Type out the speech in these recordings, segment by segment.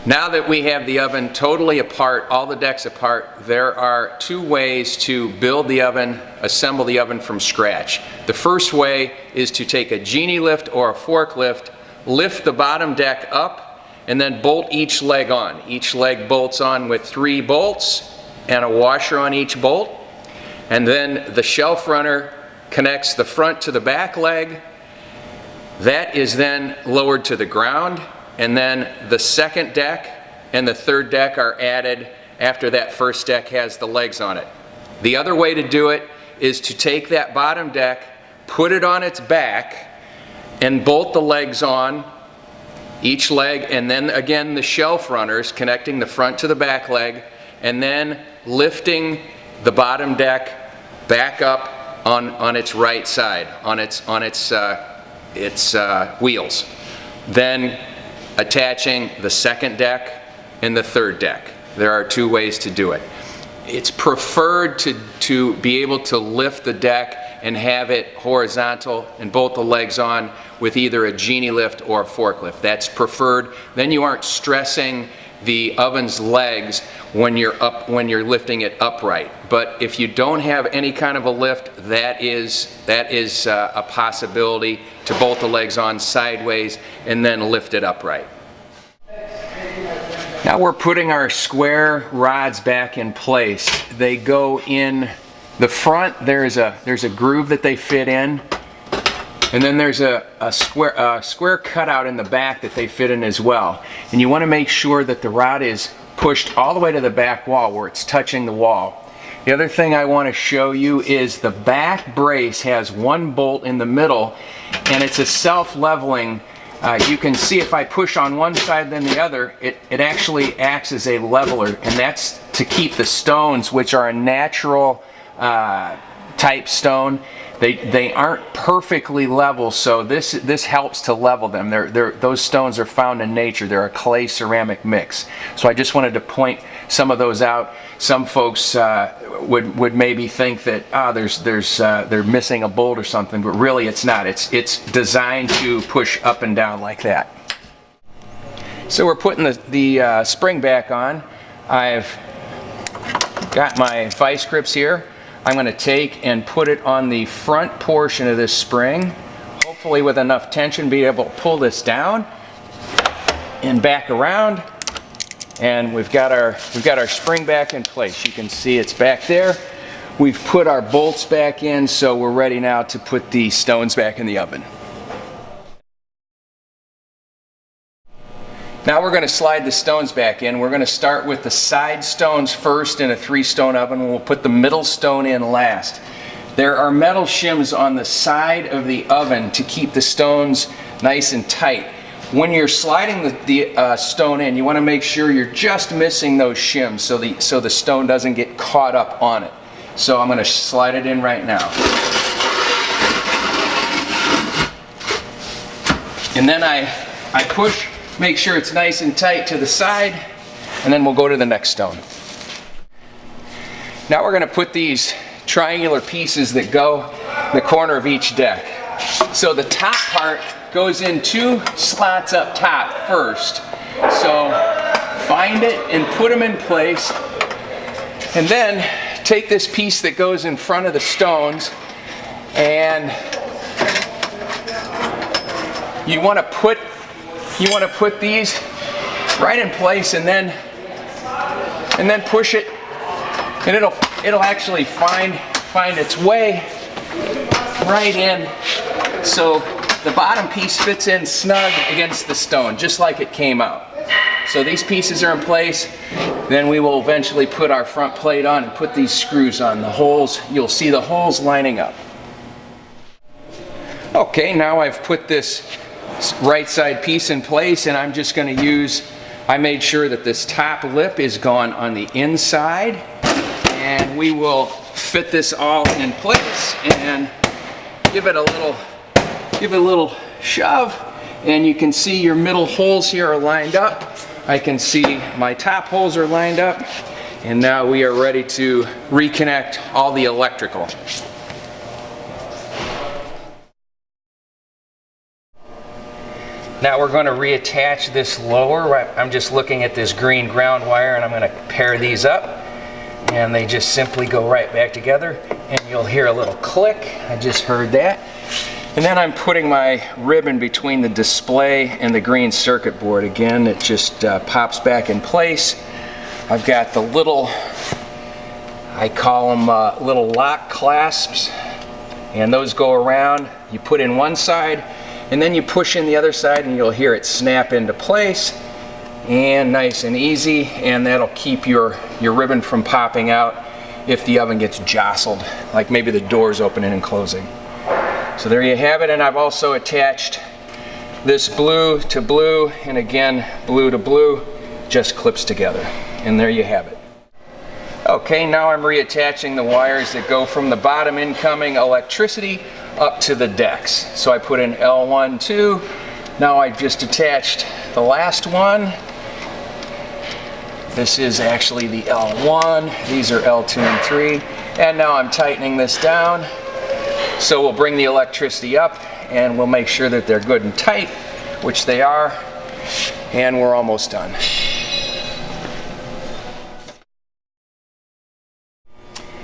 Now that we have the oven totally apart, all the decks apart, there are two ways to build the oven, assemble the oven from scratch. The first way is to take a genie lift or a forklift, lift the bottom deck up, and then bolt each leg on. Each leg bolts on with 3 bolts and a washer on each bolt. And then the shelf runner connects the front to the back leg. That is then lowered to the ground. And then the second deck and the third deck are added after that first deck has the legs on it. The other way to do it is to take that bottom deck, put it on its back, and bolt the legs on each leg, and then again the shelf runners connecting the front to the back leg, and then lifting the bottom deck back up on its right side, on its wheels. Then attaching the second deck and the third deck. There are two ways to do it. It's preferred to be able to lift the deck and have it horizontal and bolt the legs on with either a genie lift or a forklift. That's preferred. Then you aren't stressing the oven's legs when you're lifting it upright. But if you don't have any kind of a lift, that is a possibility to bolt the legs on sideways and then lift it upright. Now we're putting our square rods back in place. They go in the front. There's a groove that they fit in, and then there's a square cutout in the back that they fit in as well. And you want to make sure that the rod is pushed all the way to the back wall where it's touching the wall. The other thing I want to show you is the back brace has one bolt in the middle, and it's a self-leveling. You can see if I push on one side then the other, it actually acts as a leveler, and that's to keep the stones, which are a natural type stone. They aren't perfectly level, so this helps to level them. Those stones are found in nature. They're a clay ceramic mix. So I just wanted to point some of those out. Some folks would maybe think that they're missing a bolt or something, but really it's not. It's designed to push up and down like that. So we're putting the spring back on. I've got my vice grips here. I'm going to take and put it on the front portion of this spring, hopefully with enough tension be able to pull this down and back around, and we've got our spring back in place. You can see it's back there. We've put our bolts back in, so we're ready now to put the stones back in the oven. Now we're going to slide the stones back in. We're going to start with the side stones first in a 3-stone oven. We'll put the middle stone in last. There are metal shims on the side of the oven to keep the stones nice and tight. When you're sliding the stone in, you want to make sure you're just missing those shims so the stone doesn't get caught up on it. So I'm going to slide it in right now. And then I push. Make sure it's nice and tight to the side, and then we'll go to the next stone. Now we're going to put these triangular pieces that go in the corner of each deck. So the top part goes in 2 slots up top first. So find it and put them in place, and then take this piece that goes in front of the stones, and you want to put these right in place, and then push it, and it'll actually find its way right in, so the bottom piece fits in snug against the stone, just like it came out. So these pieces are in place. Then we will eventually put our front plate on and put these screws on. The holes, you'll see the holes lining up. Okay, now I've put this right side piece in place, and I'm just going to I made sure that this top lip is gone on the inside, and we will fit this all in place and give it a little shove, and you can see your middle holes here are lined up. I can see my top holes are lined up, and now we are ready to reconnect all the electrical. Now we're going to reattach this lower. I'm just looking at this green ground wire, and I'm going to pair these up, and they just simply go right back together, and you'll hear a little click. I just heard that. And then I'm putting my ribbon between the display and the green circuit board. Again, it just pops back in place. I've got the little, I call them little lock clasps, and those go around. You put in one side, and then you push in the other side, and you'll hear it snap into place, and nice and easy, and that'll keep your ribbon from popping out if the oven gets jostled, like maybe the door's opening and closing. So there you have it, and I've also attached this blue to blue, and again, blue to blue, just clips together, and there you have it. Okay, now I'm reattaching the wires that go from the bottom incoming electricity up to the decks. So I put in L1, 2. Now I've just attached the last one. This is actually the L1. These are L2 and 3. And now I'm tightening this down. So we'll bring the electricity up, and we'll make sure that they're good and tight, which they are, and we're almost done.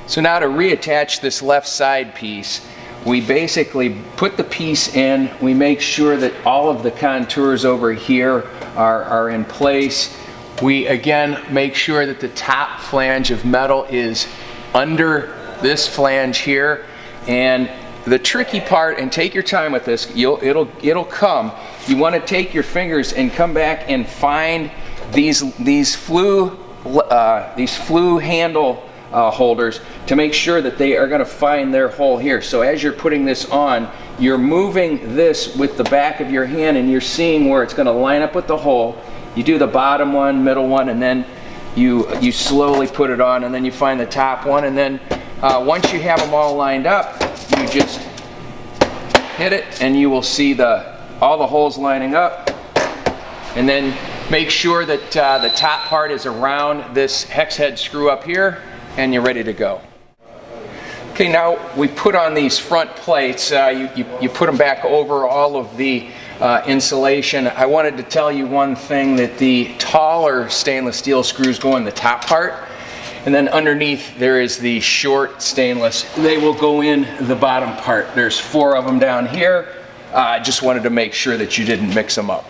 So now to reattach this left side piece, we basically put the piece in, we make sure that all of the contours over here are in place. We again make sure that the top flange of metal is under this flange here, and the tricky part, and take your time with this, it'll come. You want to take your fingers and come back and find these flue handle holders to make sure that they are going to find their hole here. So as you're putting this on, you're moving this with the back of your hand, and you're seeing where it's going to line up with the hole. You do the bottom one, middle one, and then you slowly put it on, and then you find the top one, and then once you have them all lined up, you just hit it, and you will see all the holes lining up. And then make sure that the top part is around this hex head screw up here, and you're ready to go. Okay, now we put on these front plates. You put them back over all of the insulation. I wanted to tell you one thing, that the taller stainless steel screws go in the top part, and then underneath there is the short stainless. They will go in the bottom part. There's 4 of them down here. I just wanted to make sure that you didn't mix them up.